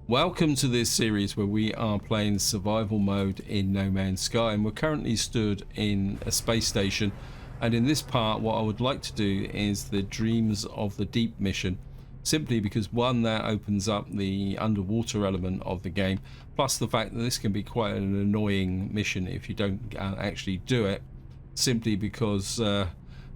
Welcome to this series where we are playing survival mode in No Man's Sky, and we're currently stood in a space station. And in this part, what I would like to do is the Dreams of the Deep mission, simply because one, that opens up the underwater element of the game, plus the fact that this can be quite an annoying mission if you don't actually do it, simply because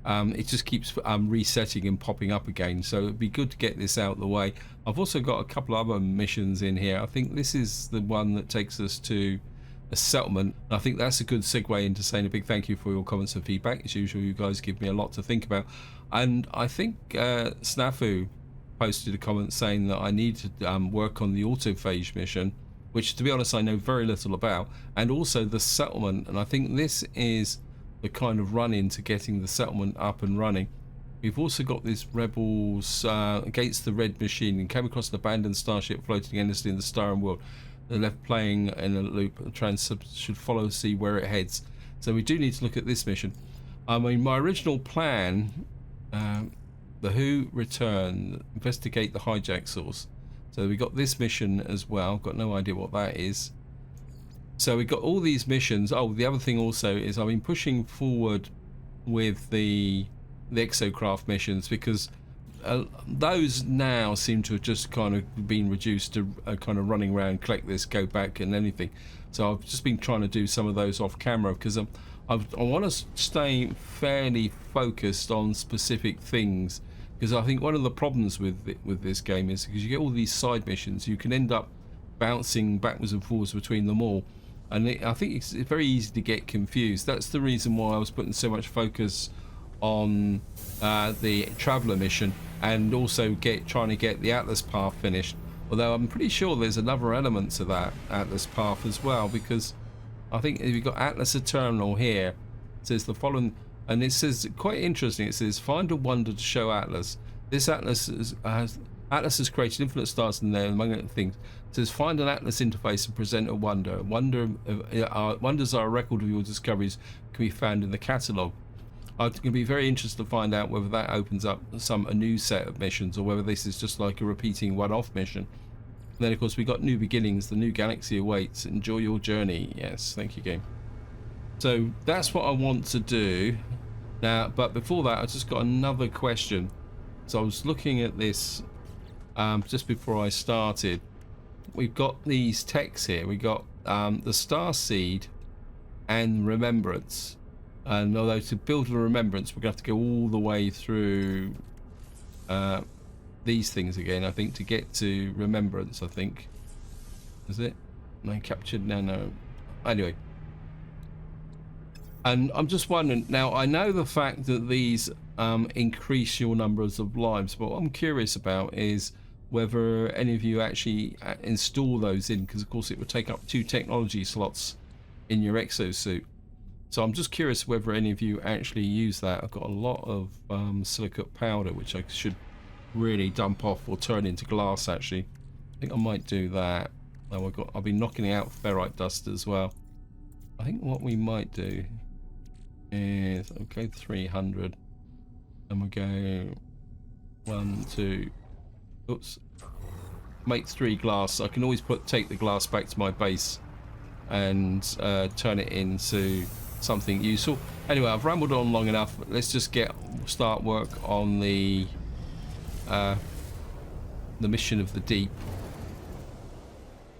it just keeps resetting and popping up again. So it'd be good to get this out of the way. I've also got a couple other missions in here. I think this is the one that takes us to a settlement. I think that's a good segue into saying a big thank you for your comments and feedback. As usual, you guys give me a lot to think about. And I think Snafu posted a comment saying that I need to work on the autophage mission, which, to be honest, I know very little about, and also the settlement. And I think this is the kind of run-in to getting the settlement up and running. We've also got this rebels against the red machine, and came across an abandoned starship floating endlessly in the starry world. They're left playing in a loop. The transport should follow, see where it heads. So we do need to look at this mission. I mean, my original plan, the Who return, investigate the hijack source. So we got this mission as well. Got no idea what that is. So we got all these missions. Oh, the other thing also is I've been pushing forward with the exocraft missions, because those now seem to have just kind of been reduced to kind of running around, collect this, go back, and anything. So I've just been trying to do some of those off camera, because I want to stay fairly focused on specific things, because I think one of the problems with this game is because you get all these side missions, you can end up bouncing backwards and forwards between them all, and I think it's very easy to get confused. That's the reason why I was putting so much focus on the Traveller mission, and also trying to get the Atlas path finished, although I'm pretty sure there's another element to that Atlas path as well, because I think we've got Atlas Eternal here. It says the following, and it says, quite interesting, it says find a wonder to show Atlas. This Atlas has created infinite stars in there, among other things. It says find an Atlas interface and present a wonder. Wonders are a record of your discoveries, can be found in the catalogue. I'm going to be very interested to find out whether that opens up a new set of missions, or whether this is just like a repeating one-off mission. And then of course we got new beginnings, the new galaxy awaits, enjoy your journey. Yes, thank you, game. So that's what I want to do now, but before that I just got another question. So I was looking at this just before I started. We've got these texts here. We got the Star Seed and Remembrance. And although to build a remembrance, we're going to have to go all the way through these things again, I think, to get to remembrance, I think. Is it? No, captured? No. Anyway. And I'm just wondering, now I know the fact that these increase your numbers of lives, but what I'm curious about is whether any of you actually install those in, because of course it would take up 2 technology slots in your exosuit. So I'm just curious whether any of you actually use that. I've got a lot of silicate powder, which I should really dump off or turn into glass, actually. I think I might do that. Oh, I've been knocking out ferrite dust as well. I think what we might do is I'll go 300, and we'll go 1, 2, oops, make 3 glass. I can always take the glass back to my base and turn it into something useful. Anyway, I've rambled on long enough. Let's just start work on the mission of the deep.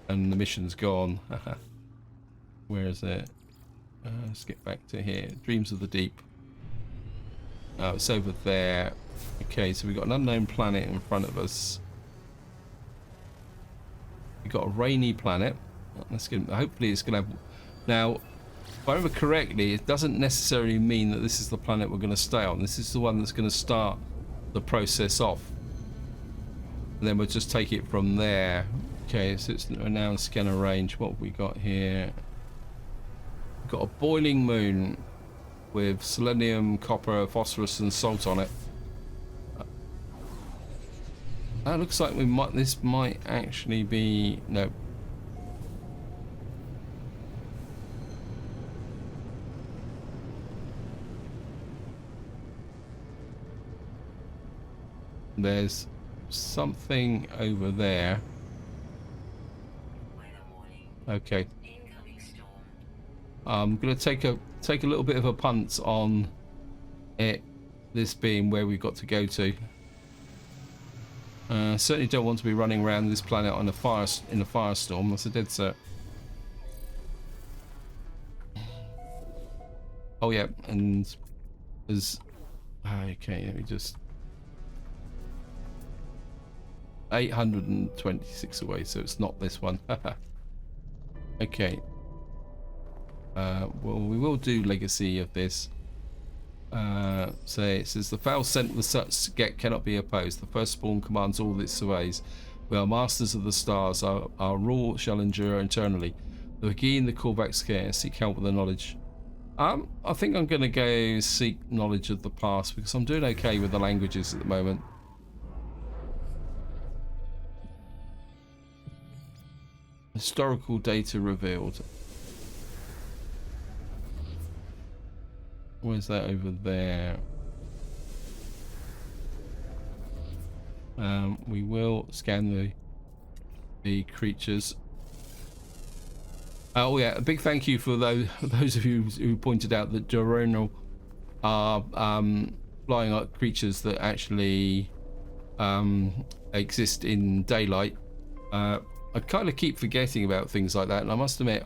And the mission's gone. Where is it? Let's get back to here. Dreams of the Deep. Oh, it's over there. Okay, so we've got an unknown planet in front of us. We've got a rainy planet. Hopefully it's going to have... Now, if I remember correctly, it doesn't necessarily mean that this is the planet we're going to stay on. This is the one that's going to start the process off. And then we'll just take it from there. Okay, so it's now scanner range. What have we got here? We've got a boiling moon with selenium, copper, phosphorus and salt on it. That looks like this might actually be... No. There's something over there. Okay. I'm gonna take a little bit of a punt on it. This being where we've got to go to. Certainly don't want to be running around this planet on a firestorm. That's a dead cert. Oh yeah, and there's okay. Let me just 826 away, so it's not this one. Okay. Well, we will do legacy of this. So it says the foul scent with such get cannot be opposed. The first spawn commands all that surveys. We are masters of the stars. Our rule shall endure eternally. The Hagin, the Korvax care, seek help with the knowledge. I think I'm going to go seek knowledge of the past because I'm doing okay with the languages at the moment. Historical data revealed. Where's that over there? We will scan the creatures. Oh yeah, a big thank you for those of you who pointed out that diurnal are flying up creatures that actually exist in daylight. I kind of keep forgetting about things like that, and I must admit,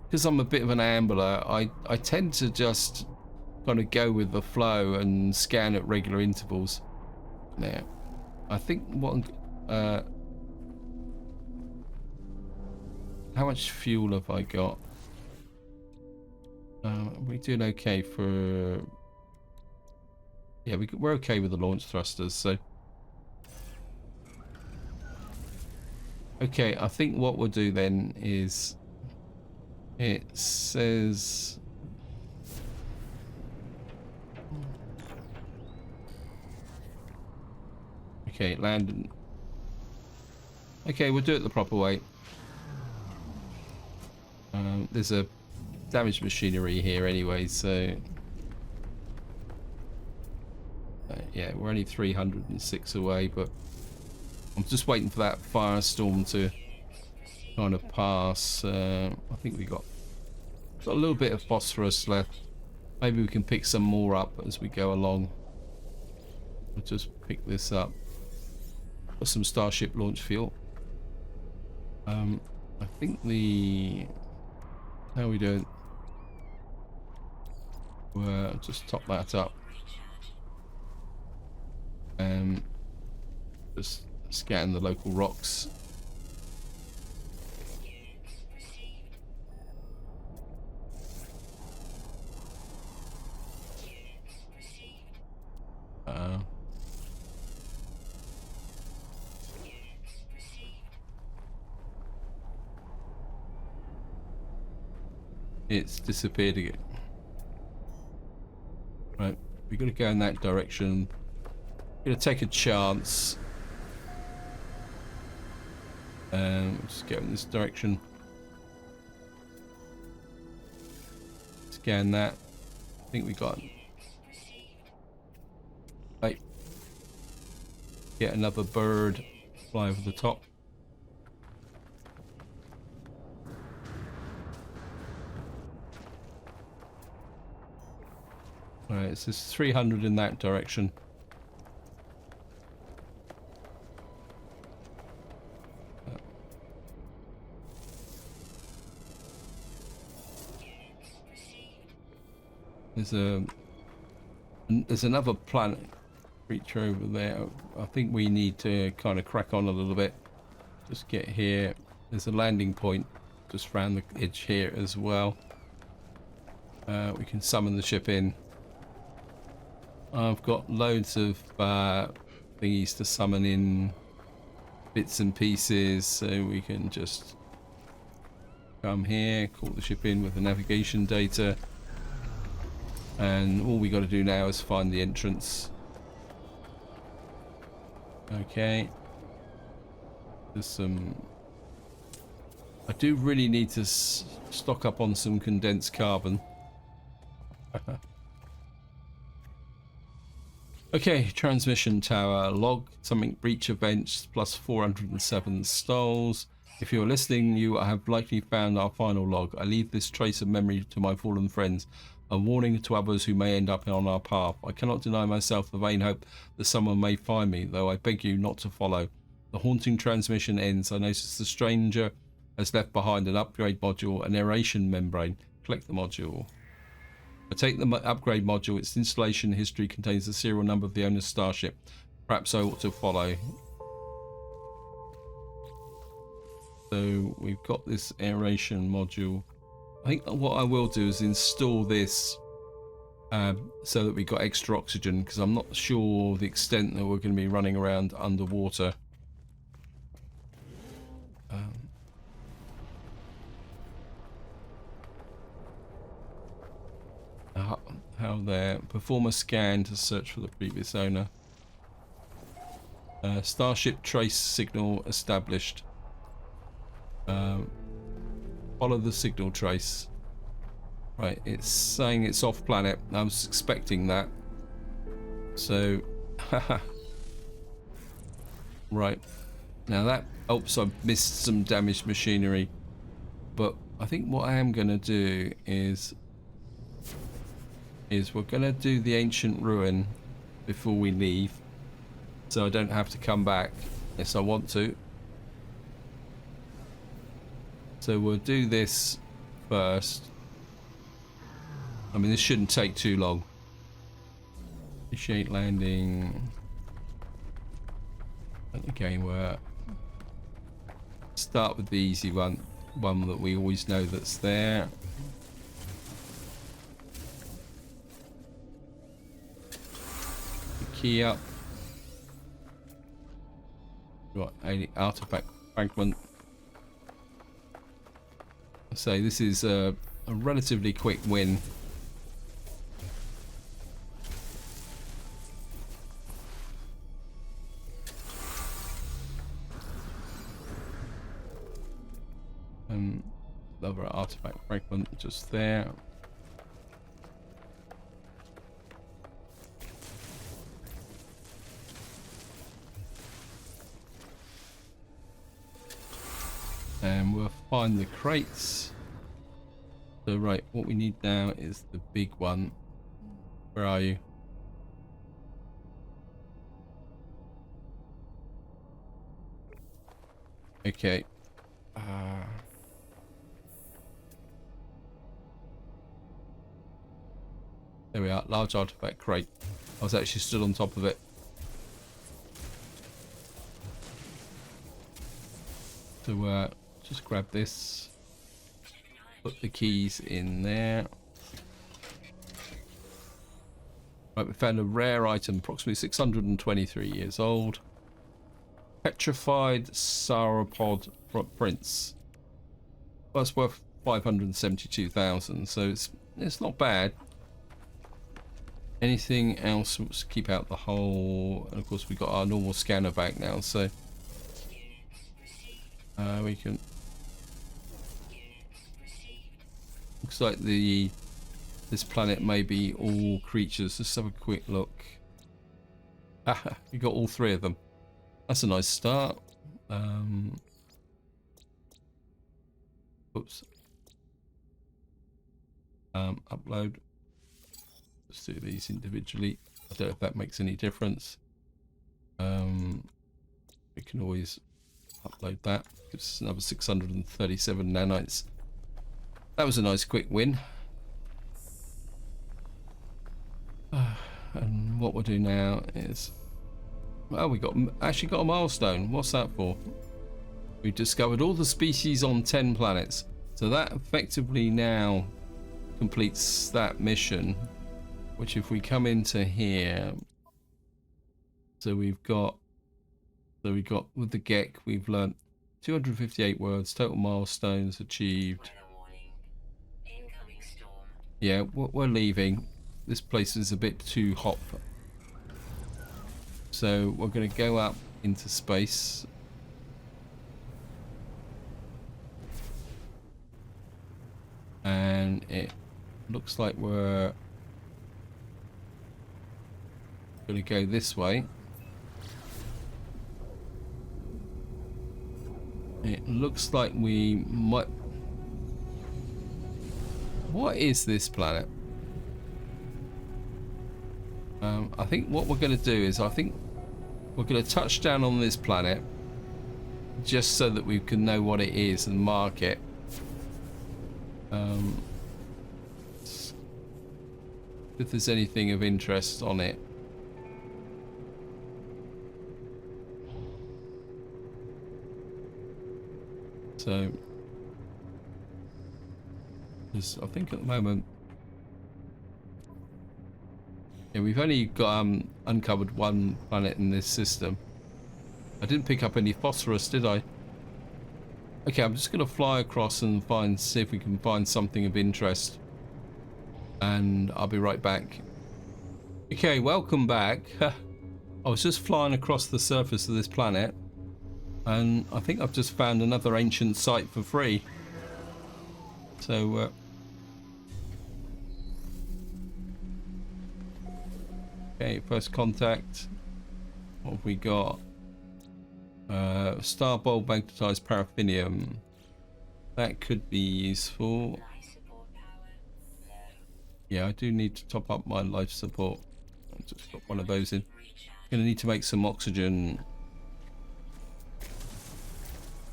because I'm a bit of an ambler, I tend to just kind of go with the flow and scan at regular intervals. Now, I think what how much fuel have I got? We're doing okay for... Yeah, we're okay with the launch thrusters, so... Okay, I think what we'll do then is... It says... Okay, land. Okay, we'll do it the proper way. There's a damaged machinery here anyway, so... yeah, we're only 306 away, but... I'm just waiting for that firestorm to kind of pass. I think we got a little bit of phosphorus left. Maybe we can pick some more up as we go along. We'll just pick this up. Got some Starship launch fuel. I think the... How are we doing? We'll just top that up. Just scan the local rocks. It's disappeared again. Right, we've got to go in that direction. We're going to take a chance. Just go in this direction. Scan that. I think we got... Right. Get another bird. Fly over the top. Alright, it says 300 in that direction. There's another planet creature over there. I think we need to kind of crack on a little bit. Just get here. There's a landing point just round the edge here as well. We can summon the ship in. I've got loads of thingies to summon in, bits and pieces, so we can just come here, call the ship in with the navigation data, and all we got to do now is find the entrance. Okay, there's some... I do really need to stock up on some condensed carbon. Okay, transmission tower, log something breach events plus 407 stalls. If you're listening, you have likely found our final log. I leave this trace of memory to my fallen friends, a warning to others who may end up on our path. I cannot deny myself the vain hope that someone may find me, though I beg you not to follow. The haunting transmission ends. I notice the stranger has left behind an upgrade module, an aeration membrane. Collect the module. I take the upgrade module. Its installation history contains the serial number of the owner's starship. Perhaps I ought to follow. So we've got this aeration module. I think what I will do is install this so that we've got extra oxygen, because I'm not sure the extent that we're going to be running around underwater. How there. Perform a scan to search for the previous owner. Starship trace signal established. Follow the signal trace. Right, it's saying it's off planet. I was expecting that. So, right. Now that, oops, I've missed some damaged machinery. But I think what I am going to do is we're going to do the ancient ruin before we leave. So I don't have to come back unless I want to. So we'll do this first. I mean, this shouldn't take too long. Initiate landing. And again, we're start with the easy one that we always know that's there. The key up. Right, an artifact fragment. So this is a relatively quick win. Another artifact fragment just there. And we'll find the crates. So right, what we need now is the big one. Where are you? Okay. There we are, large artifact crate. I was actually stood on top of it. So just grab this, put the keys in there. Right, we found a rare item, approximately 623 years old. Petrified sauropod prints. Well, it's worth 572,000, so it's not bad. Anything else? Let's keep out the hole. And of course, we've got our normal scanner back now, so we can. Looks like this planet may be all creatures. Let's have a quick look. Ah, we got all three of them. That's a nice start. Oops. Upload. Let's do these individually. I don't know if that makes any difference. We can always upload that. Gives us another 637 nanites. That was a nice quick win. And what we'll do now is, well, we actually got a milestone. What's that for? We've discovered all the species on 10 planets. So that effectively now completes that mission. Which, if we come into here, so we've got with the GEC, we've learnt 258 words, total milestones achieved. Yeah, we're leaving. This place is a bit too hot. So we're going to go up into space. And it looks like we're going to go this way. It looks like we might... What is this planet? I think what we're going to do is I think we're going to touch down on this planet just so that we can know what it is and mark it. If there's anything of interest on it. So, I think at the moment, yeah, we've only got uncovered one planet in this system. I didn't pick up any phosphorus, did I? Okay, I'm just going to fly across and see if we can find something of interest. And I'll be right back. Okay, welcome back. I was just flying across the surface of this planet, and I think I've just found another ancient site for free. So, okay, first contact. What have we got? Star bulb magnetized paraffinium. That could be useful. Yeah, I do need to top up my life support. I've just got one of those in. Gonna need to make some oxygen.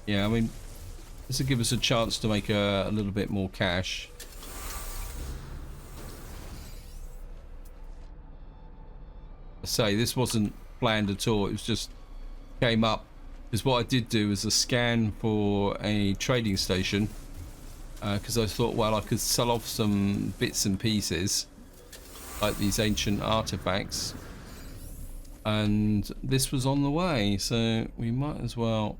Yeah, I mean, this will give us a chance to make a little bit more cash. I say, this wasn't planned at all. It was just came up. Because what I did do was a scan for a trading station. Because I thought, well, I could sell off some bits and pieces, like these ancient artifacts, and this was on the way, so we might as well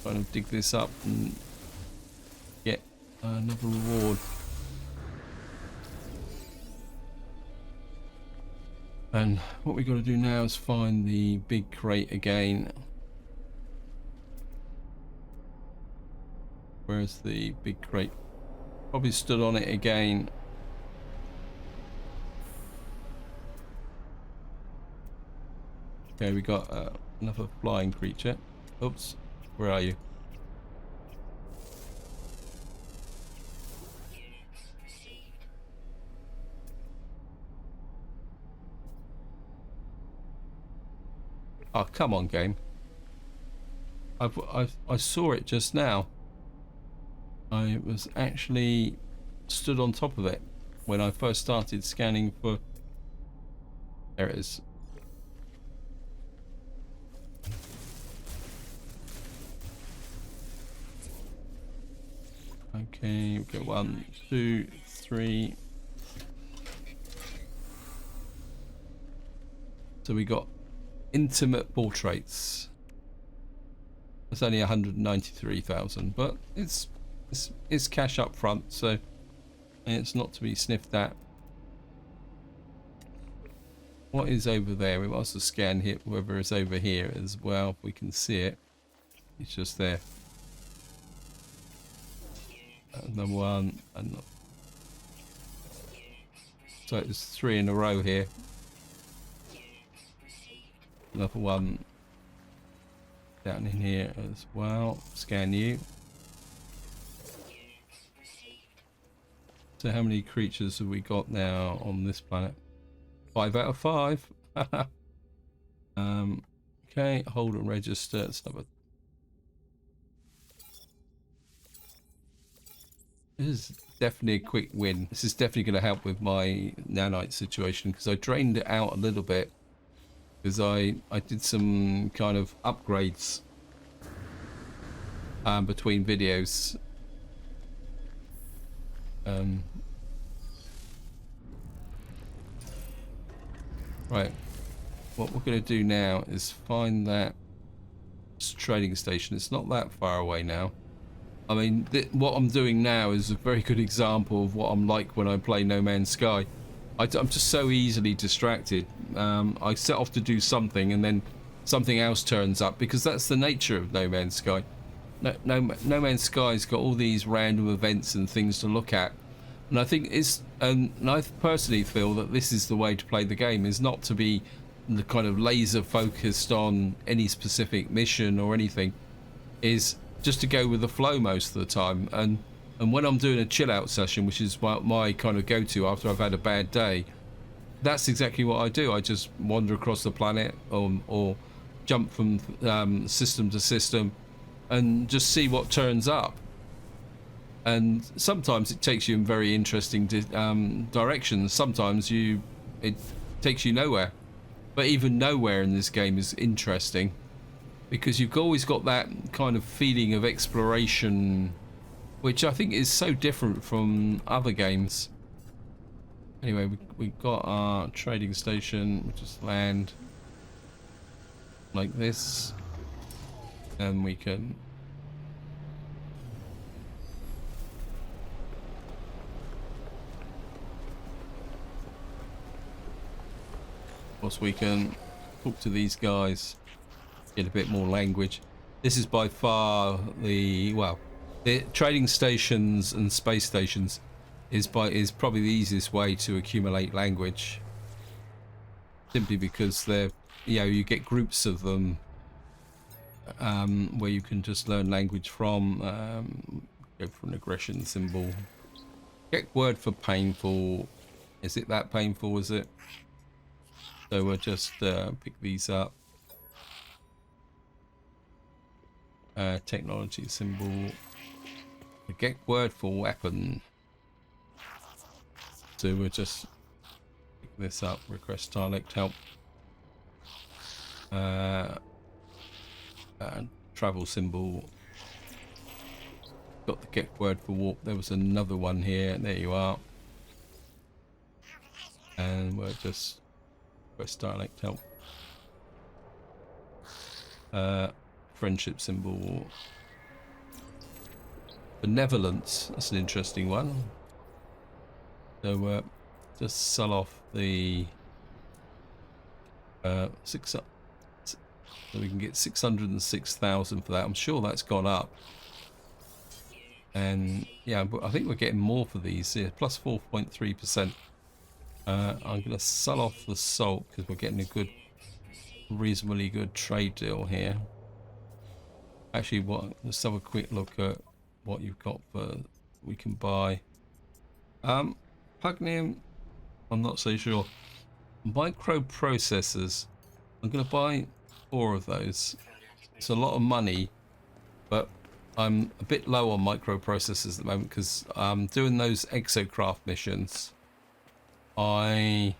kind of dig this up and get another reward. And what we got to do now is find the big crate again. Where's the big crate? Probably stood on it again. Okay, we got another flying creature. Oops, where are you? Oh, come on, game. I saw it just now. I was actually stood on top of it when I first started scanning for... There it is. Okay, we've got 1, 2, 3. So we got intimate portraits. It's only 193,000, but it's cash up front, so it's not to be sniffed at. What is over there? We must scan hit whoever is over here as well, if we can see it. It's just there. Another one. So it's 3 in a row here. Another one down in here as well. Scan you. So how many creatures have we got now on this planet? 5 out of 5. Okay, hold and register. Let's have a... This is definitely a quick win. This is definitely going to help with my nanite situation, because I drained it out a little bit because I did some kind of upgrades between videos. Right, what we're going to do now is find that trading station. It's not that far away now. I mean, what I'm doing now is a very good example of what I'm like when I play No Man's Sky. I'm just so easily distracted. I set off to do something and then something else turns up, because that's the nature of No Man's Sky. No Man's Sky's got all these random events and things to look at. And I think and I personally feel that this is the way to play the game, is not to be the kind of laser focused on any specific mission or anything, is just to go with the flow most of the time. And when I'm doing a chill out session, which is my kind of go-to after I've had a bad day, that's exactly what I do. I just wander across the planet, or jump from system to system and just see what turns up. And sometimes it takes you in very interesting directions. Sometimes it takes you nowhere. But even nowhere in this game is interesting, because you've always got that kind of feeling of exploration, which I think is so different from other games. Anyway, we got our trading station. We'll just land like this, and we can of course we can talk to these guys, get a bit more language. This is by far the trading stations and space stations is probably the easiest way to accumulate language, simply because they're, you get groups of them where you can just learn language from. Go for an aggression symbol. Get word for painful. Is it that painful? Is it? So we'll just pick these up. Technology symbol. Get word for weapon. So we'll just pick this up. Request dialect help. Travel symbol. Got the get word for warp. There was another one here. There you are. And we'll just request dialect help. Friendship symbol. Benevolence. That's an interesting one. So just sell off the 6. So we can get 606,000 for that. I'm sure that's gone up. And yeah, but I think we're getting more for these. Yeah, plus 4.3%. I'm going to sell off the salt because we're getting a reasonably good trade deal here. Actually, let's have a quick look at what you've got we can buy. Pugnium, I'm not so sure. Microprocessors, I'm going to buy 4 of those. It's a lot of money, but I'm a bit low on microprocessors at the moment because I'm doing those exocraft missions. I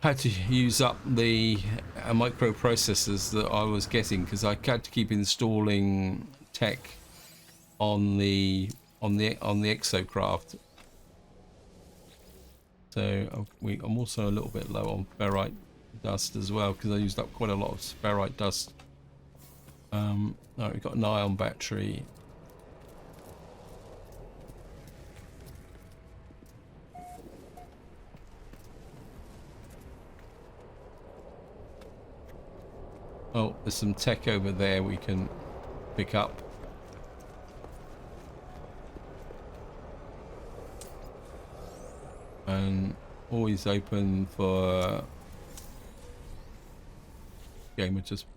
had to use up the microprocessors that I was getting because I had to keep installing tech on the exocraft. So I'm also a little bit low on ferrite dust as well because I used up quite a lot of ferrite dust. Right, we've got an ion battery. Oh, there's some tech over there we can pick up. And always open for... Game would just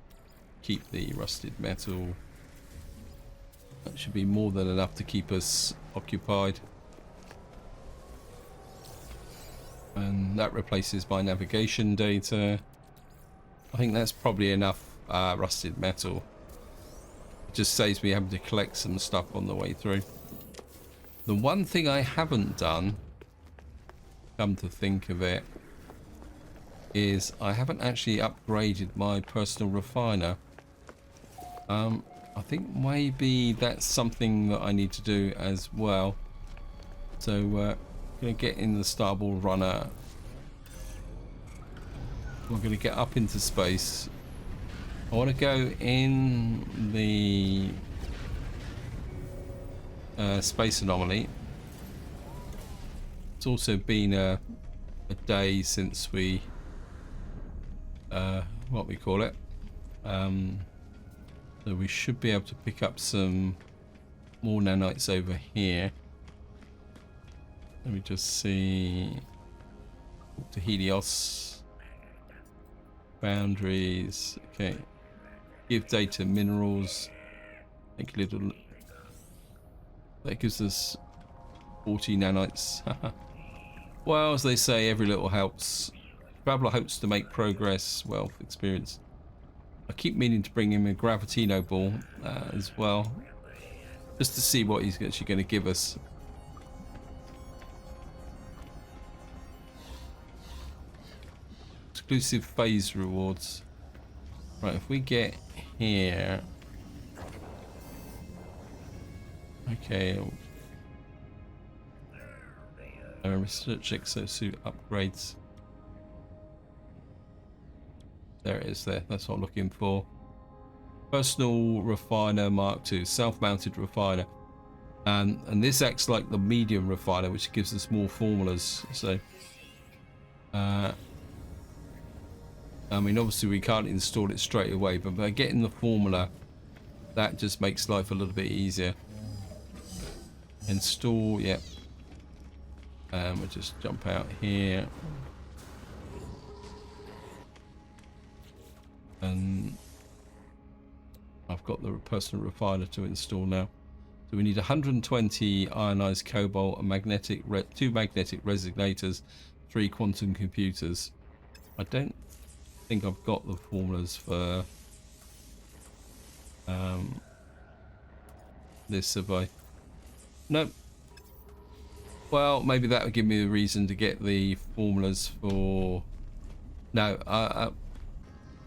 keep the rusted metal. That should be more than enough to keep us occupied. And that replaces my navigation data. I think that's probably enough rusted metal. It just saves me having to collect some stuff on the way through. The one thing I haven't done, come to think of it, is I haven't actually upgraded my personal refiner. I think maybe that's something that I need to do as well. So I'm going to get in the starboard runner. We're going to get up into space. I want to go in the space anomaly. It's also been a day since we what we call it. So we should be able to pick up some more nanites over here. Let me just see. To Helios. Boundaries. Okay. Give data minerals. Make a little. That gives us 40 nanites. Well, as they say, every little helps. Traveller hopes to make progress, wealth, experience. I keep meaning to bring him a Gravitino ball as well, just to see what he's actually going to give us. Exclusive phase rewards. Right, if we get here. Okay. Research exosuit upgrades. There it is there. That's what I'm looking for. Personal refiner Mark II. Self-mounted refiner. And this acts like the medium refiner, which gives us more formulas. So, I mean, obviously we can't install it straight away, but by getting the formula, that just makes life a little bit easier. Install, yep. We'll just jump out here. And I've got the personal refiner to install now. So we need 120 ionized cobalt, and two magnetic resonators, 3 quantum computers. I don't think I've got the formulas for this, have I? Nope. Well, maybe that would give me a reason to get the formulas for... No,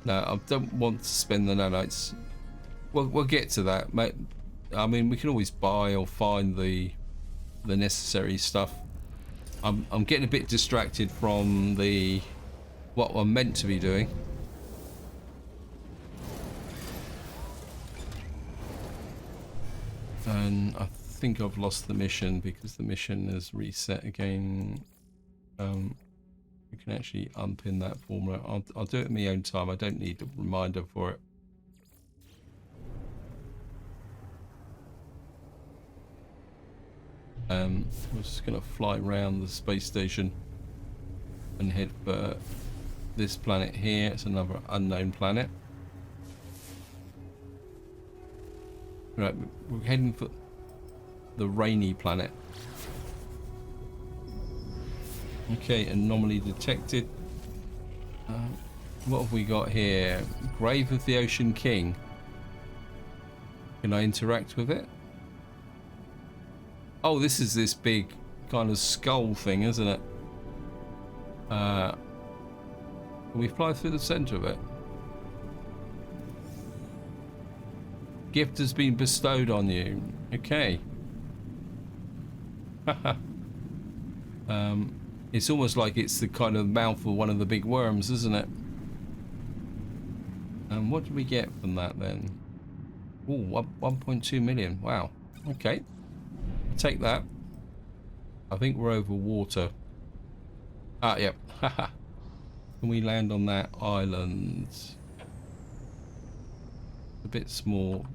no, I don't want to spend the nanites. We'll get to that, mate. I mean, we can always buy or find the necessary stuff. I'm getting a bit distracted from what I'm meant to be doing. And I think I've lost the mission because the mission has reset again. You can actually unpin that formula. I'll do it in my own time. I don't need a reminder for it. We're just going to fly around the space station and head for this planet here. It's another unknown planet. Right, we're heading for the rainy planet. Okay, anomaly detected. What have we got here? Grave of the Ocean King. Can I interact with it? Oh, this is this big kind of skull thing, isn't it? Can we fly through the center of it? Gift has been bestowed on you. Okay. It's almost like it's the kind of mouth of one of the big worms, isn't it? And what do we get from that then? Oh, 1.2 million. Wow. Okay. I'll take that. I think we're over water. Ah, yep. Haha. Can we land on that island? A bit small.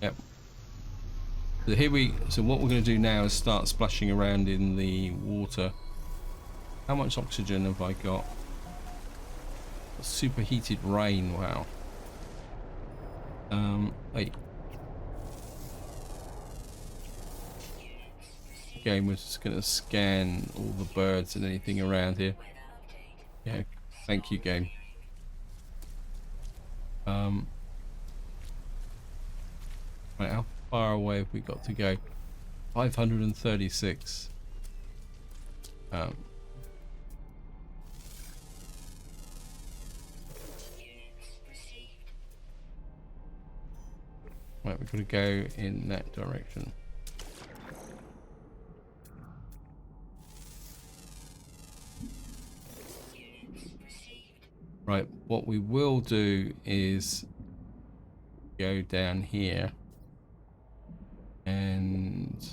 Yep. So what we're going to do now is start splashing around in the water. How much oxygen have I got? Superheated rain, wow. Wait. Okay, we're just going to scan all the birds and anything around here. Yeah, thank you, game. Right, how far away have we got to go? 536. Right, we've got to go in that direction. Right, what we will do is go down here and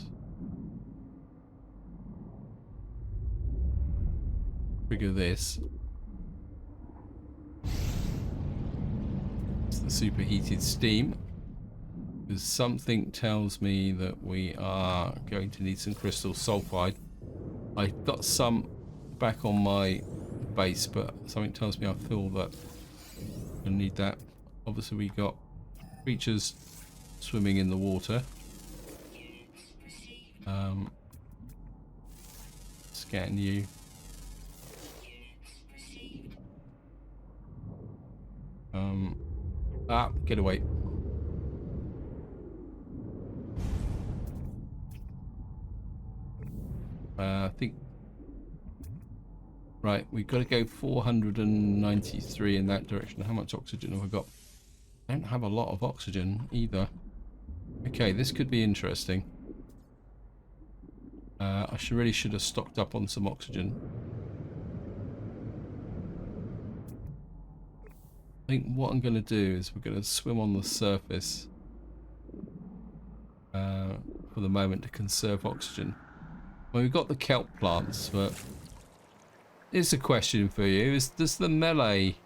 trigger this. It's the superheated steam. Because something tells me that we are going to need some crystal sulfide. I've got some back on my base, but something tells me I feel that Gonna need that. Obviously we got creatures swimming in the water. Scan you. Get away. I think. Right, we've got to go 493 in that direction. How much oxygen have I got? I don't have a lot of oxygen either. Okay, this could be interesting. I really should have stocked up on some oxygen. I think what I'm going to do is we're going to swim on the surface for the moment to conserve oxygen. Well, we've got the kelp plants, but here's a question for you: does the melee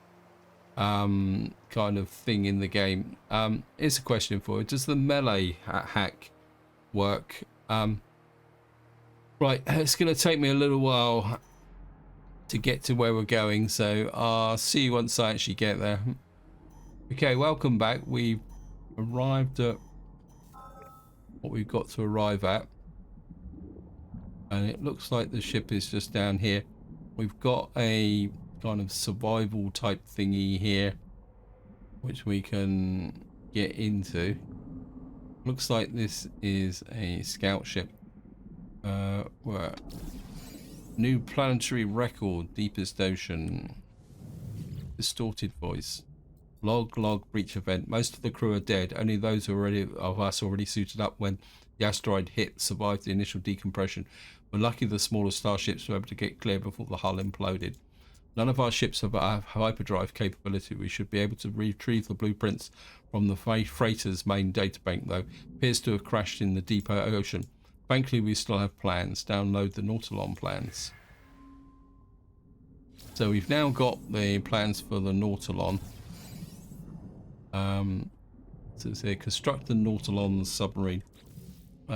kind of thing in the game? Here's a question for you: does the melee hack work? Right, it's going to take me a little while to get to where we're going, so I'll see you once I actually get there. Okay, welcome back. We've arrived at what we've got to arrive at, and it looks like the ship is just down here. We've got a kind of survival type thingy here which we can get into. Looks like this is a scout ship. Where new planetary record, deepest ocean, distorted voice, log breach event. Most of the crew are dead. Only those of us already suited up when the asteroid hit survived the initial decompression. We're lucky the smaller starships were able to get clear before the hull imploded. None of our ships have hyperdrive capability. We should be able to retrieve the blueprints from the freighter's main databank, though. Appears to have crashed in the deep ocean. Thankfully, we still have plans. Download the Nautilon plans. So we've now got the plans for the Nautilon. So it's here, construct the Nautilon submarine. We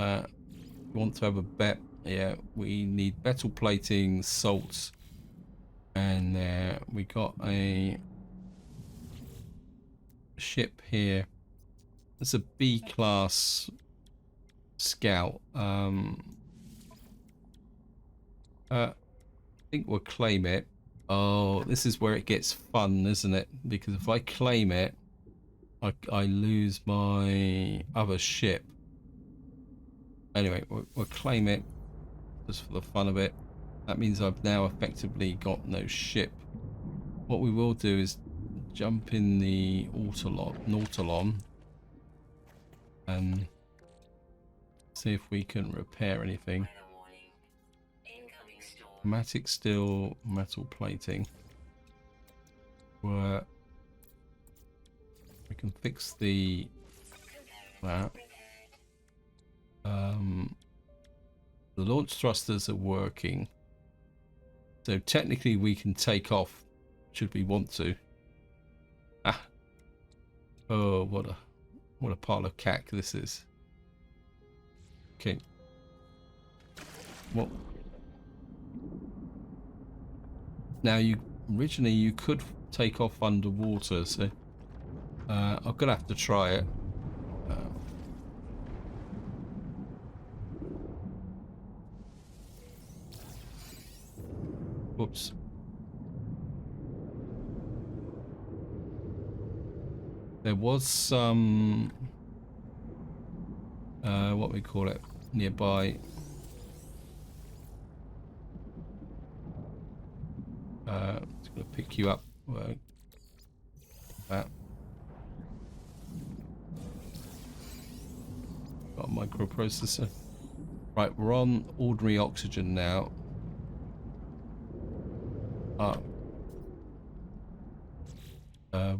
want to have a bet. Yeah, we need metal plating, salts, and we got a ship here. It's a B-class scout. I think we'll claim it. Oh, this is where it gets fun, isn't it? Because if I claim it, I lose my other ship. Anyway, we'll claim it just for the fun of it. That means I've now effectively got no ship. What we will do is jump in the Nautilon and see if we can repair anything. Chromatic steel, metal plating. We can fix that. The launch thrusters are working, so technically we can take off should we want to. Oh, what a pile of cack this is. Okay. What? Now originally you could take off underwater, so I'm gonna have to try it. Whoops. There was some what we call it nearby. It's gonna pick you up. That. Got a microprocessor. Right, we're on ordinary oxygen now.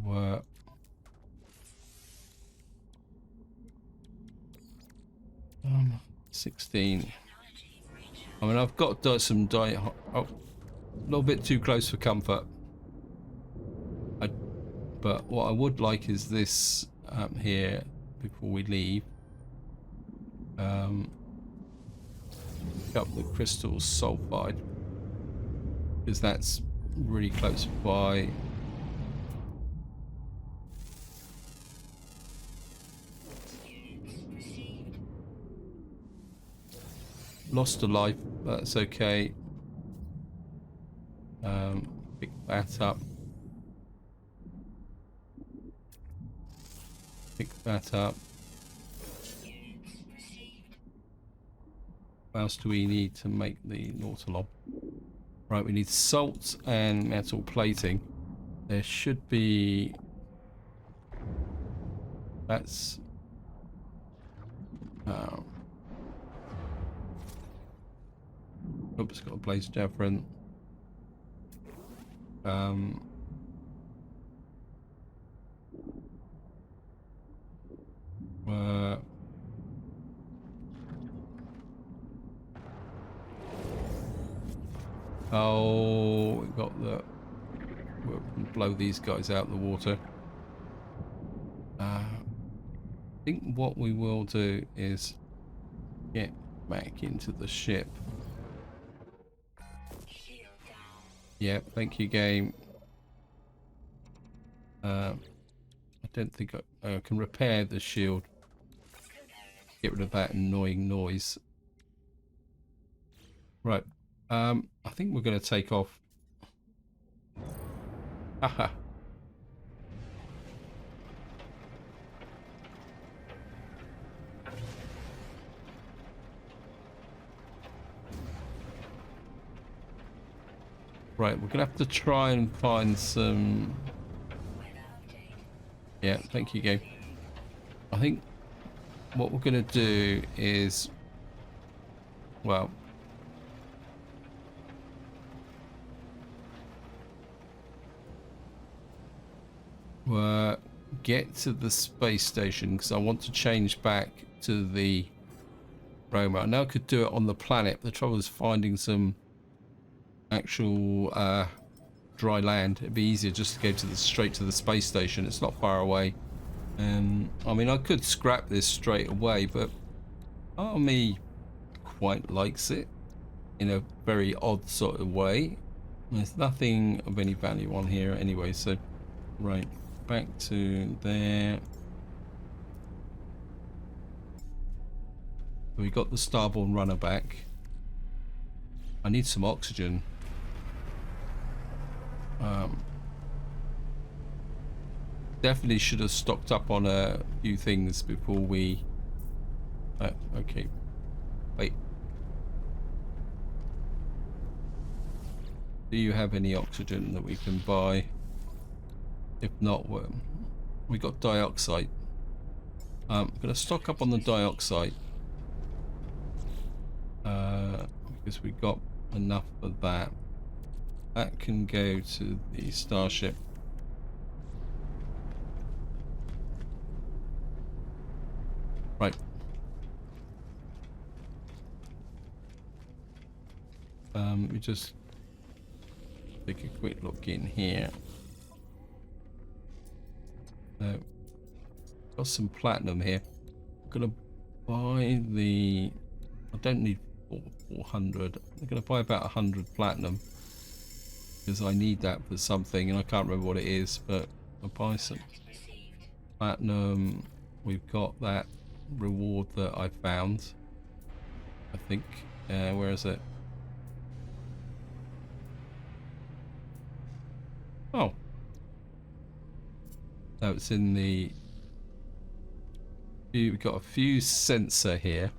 We're 16. I mean, I've got some a little bit too close for comfort. But what I would like is this here before we leave. Pick up the crystal sulfide, because that's really close by. lost a life. That's okay. Pick that up. Pick that up. What else do we need to make the Nautilon? Right, we need salt and metal plating. There should be... That's... Oops, got a blaze different. Oh, we got the... We'll blow these guys out of the water. I think what we will do is get back into the ship. Yeah, thank you, game. I don't think I can repair the shield. Get rid of that annoying noise. Right. I think we're going to take off. Haha. Right, we're going to have to try and find some... Yeah, thank you, game. I think what we're going to do is... Well... get to the space station, because I want to change back to the rover. I know I could do it on the planet, but the trouble is finding some actual dry land. It'd be easier just to go to straight to the space station. It's not far away. I mean, I could scrap this straight away, but part of me quite likes it in a very odd sort of way. There's nothing of any value on here anyway, so right, back to there. We got the starboard runner back. I need some oxygen. Definitely should have stocked up on a few things before we... okay. Wait. Do you have any oxygen that we can buy? If not, we got dioxide. I'm going to stock up on the dioxide. Because we got enough of that. That can go to the starship. Right. We just take a quick look in here. Got some platinum here. I'm gonna buy the... I don't need 400. I'm gonna buy about 100 platinum because I need that for something, and I can't remember what it is. But I'll buy some platinum. We've got that reward that I found. I think. Where is it? Oh. No, it's in the... We've got a fuse sensor here.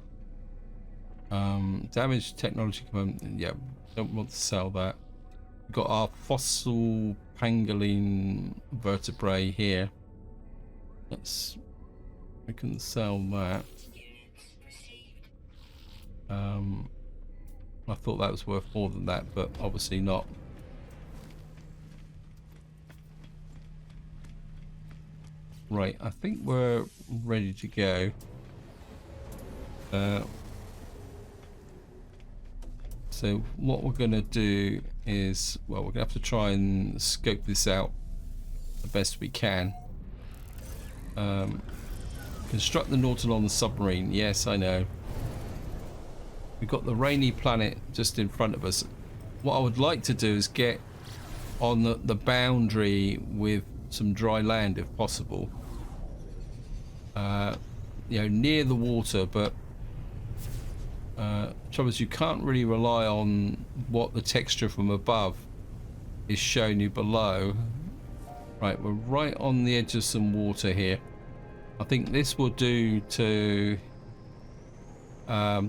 Damaged technology component. Yeah, don't want to sell that. We've got our fossil pangolin vertebrae here. We can sell that. I thought that was worth more than that, but obviously not. Right, I think we're ready to go. So what we're going to do is, well, we're going to have to try and scope this out the best we can. Construct the Nautilon submarine. Yes, I know. We've got the rainy planet just in front of us. What I would like to do is get on the boundary with some dry land if possible. You know, near the water, but trouble is you can't really rely on what the texture from above is showing you below. Right, we're right on the edge of some water here. I think this will do to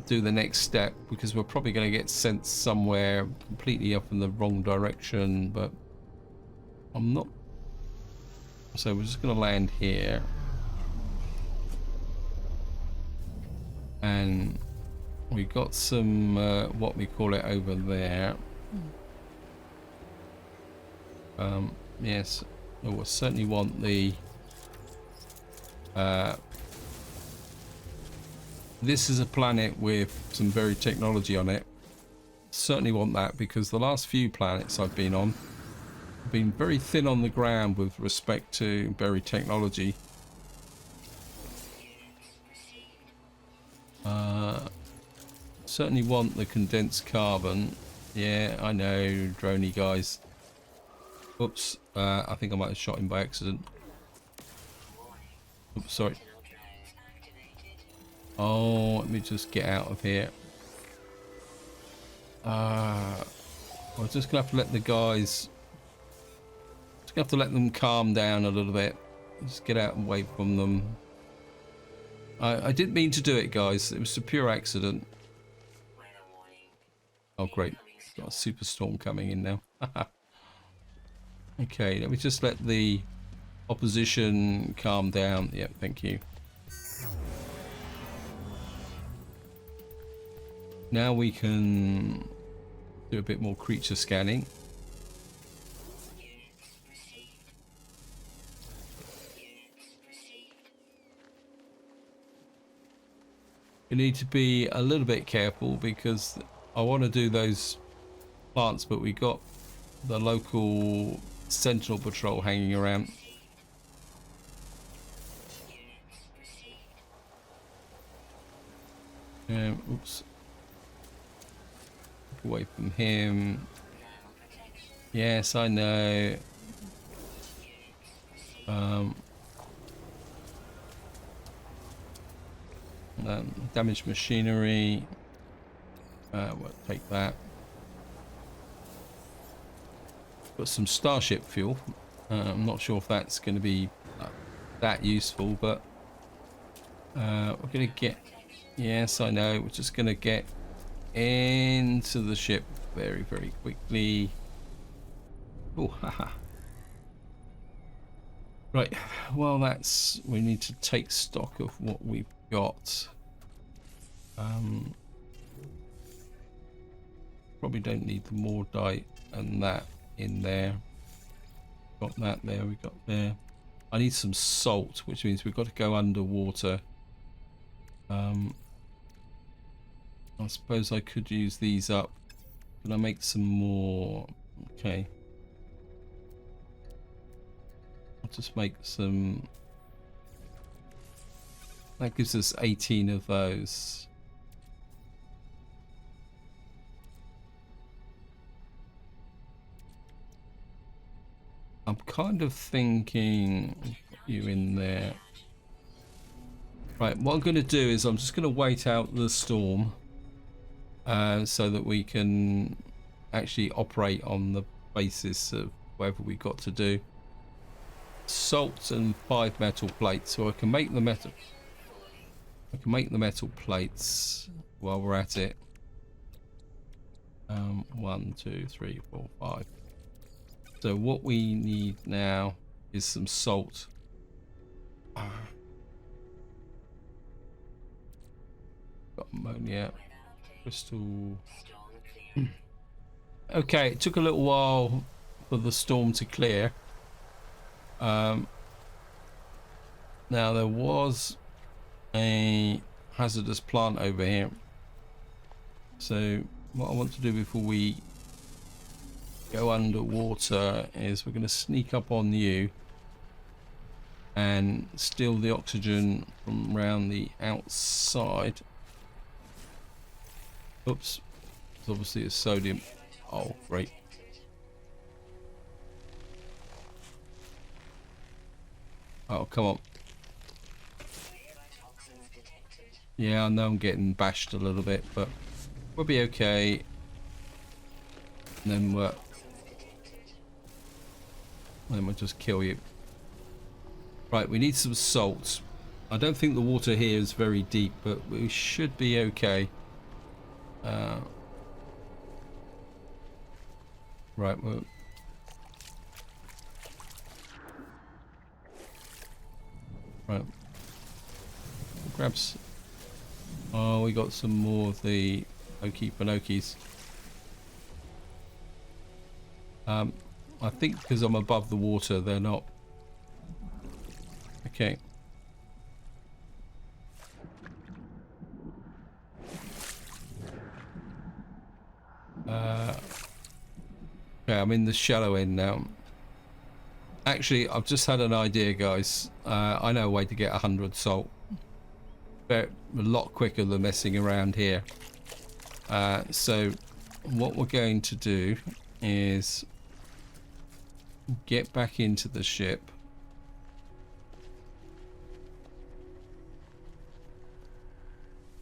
do the next step, because we're probably going to get sent somewhere completely up in the wrong direction, but I'm not. So we're just going to land here. And we got some, what we call it over there. Yes, we'll certainly want the, this is a planet with some buried technology on it. Certainly want that, because the last few planets I've been on have been very thin on the ground with respect to buried technology. Certainly want the condensed carbon. Yeah, I know, droney guys. Oops, I think I might have shot him by accident. Oops, sorry. Oh, let me just get out of here. We're just gonna have to let the guys. Just gonna have to let them calm down a little bit. Just get out and away from them. I didn't mean to do it, guys. It was a pure accident. Oh, great. Got a superstorm coming in now. Okay, let me just let the opposition calm down. Yep, thank you. Now we can do a bit more creature scanning. You need to be a little bit careful, because I want to do those plants, but we got the local sentinel patrol hanging around. Oops. Keep away from him. Yes, I know. Damaged machinery. We'll take that. Got some starship fuel. I'm not sure if that's going to be that useful, but we're going to get. Yes, I know. We're just going to get into the ship very, very quickly. Oh, haha. Right. Well, we need to take stock of what we've got. Probably don't need the Mordite and that in there. Got that there, we got there. I need some salt, which means we've got to go underwater. I suppose I could use these up. Can I make some more? Okay. I'll just make some. That gives us 18 of those. I'm kind of thinking you in there. Right, what I'm going to do is I'm just going to wait out the storm so that we can actually operate on the basis of whatever we got to do. Salt and 5 metal plates, so I can make the metal. I can make the metal plates while we're at it. 1, 2, 3, 4, 5. So what we need now is some salt. Got ammonia, crystal. Okay, it took a little while for the storm to clear. Now there was a hazardous plant over here. So what I want to do before we go underwater is we're going to sneak up on you and steal the oxygen from around the outside. Oops, it's obviously a sodium. Oh, great. Oh, come on. Yeah, I know I'm getting bashed a little bit, but We'll be okay. And then we'll just kill you. Right, we need some salt. I don't think the water here is very deep, but we should be okay. Right, well, right. Grabs. Oh, we got some more of the Okie Pinocchies. I think because I'm above the water, they're not. Okay. Okay, I'm in the shallow end now. Actually, I've just had an idea, guys. I know a way to get 100 salt. A lot quicker than messing around here. So what we're going to do is get back into the ship.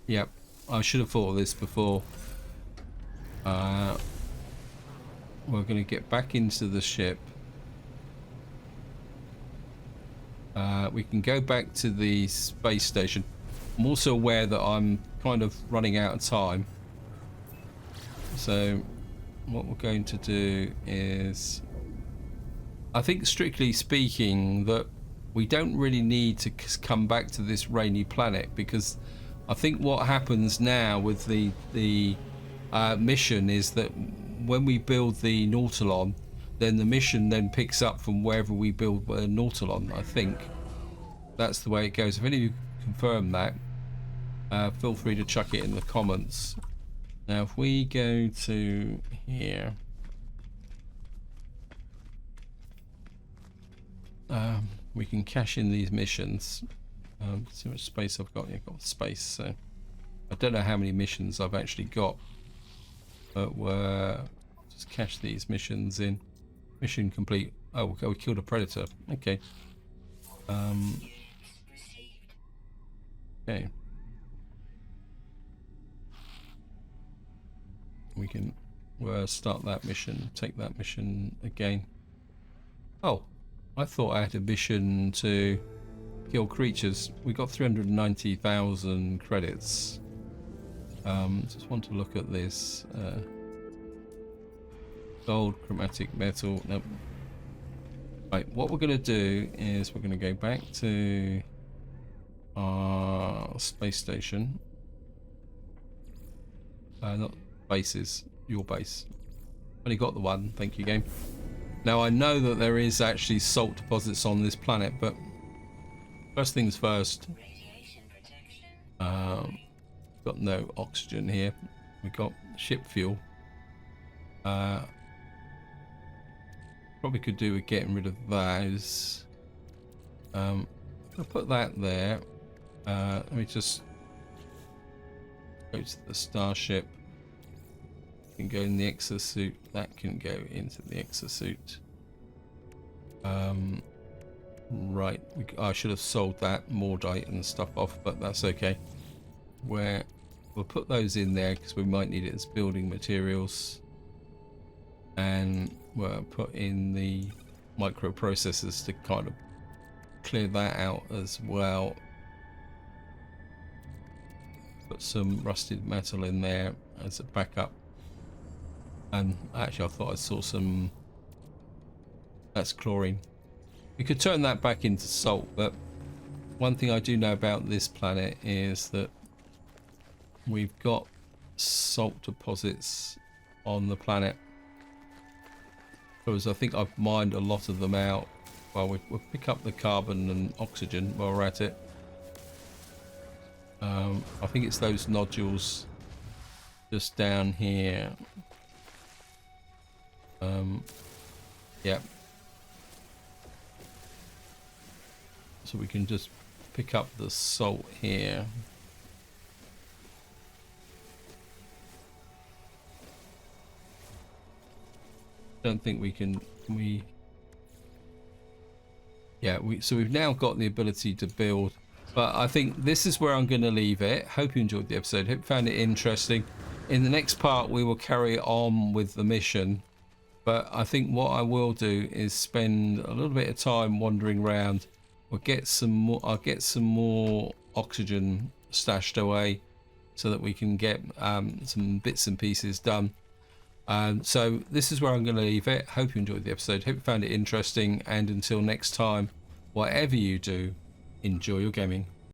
Yep, I should have thought of this before. We're going to get back into the ship. We can go back to the space station. I'm also aware that I'm kind of running out of time. So what we're going to do is, I think strictly speaking, that we don't really need to come back to this rainy planet, because I think what happens now with the mission is that when we build the Nautilon, then the mission then picks up from wherever we build the Nautilon. I think that's the way it goes. If any of you confirm that, feel free to chuck it in the comments. Now if we go to here, we can cash in these missions. See how much space I've got. Yeah, I've got space, so I don't know how many missions I've actually got, but we're just cash these missions in. Mission complete. Oh, we killed a predator. Okay. Okay. We can start that mission. Take that mission again. Oh, I thought I had a mission to kill creatures. We got 390,000 credits. Just want to look at this. Gold, chromatic metal. Nope. Right, what we're going to do is we're going to go back to our space station. Not bases, your base. Only got the one, thank you, game. Now I know that there is actually salt deposits on this planet, but first things first. Got no oxygen here. We got ship fuel. Probably could do with getting rid of those. I'll put that there. Let me just go to the starship. Can go in the exosuit. That can go into the exosuit. Right. I should have sold that Mordite and stuff off, but that's okay. We'll put those in there because we might need it as building materials. And we'll put in the microprocessors to kind of clear that out as well. Put some rusted metal in there as a backup. And actually I thought I saw some, that's chlorine. We could turn that back into salt, but one thing I do know about this planet is that we've got salt deposits on the planet. Because I think I've mined a lot of them out. Well, we'll pick up the carbon and oxygen while we're at it. I think it's those nodules just down here. Yep. So we can just pick up the salt here. Don't think we can. So we've now got the ability to build, but I think this is where I'm going to leave it. Hope you enjoyed the episode. Hope you found it interesting. In the next part, we will carry on with the mission. But I think what I will do is spend a little bit of time wandering around. We'll get some more. I'll get some more oxygen stashed away so that we can get some bits and pieces done. So this is where I'm going to leave it. Hope you enjoyed the episode. Hope you found it interesting. And until next time, whatever you do, enjoy your gaming.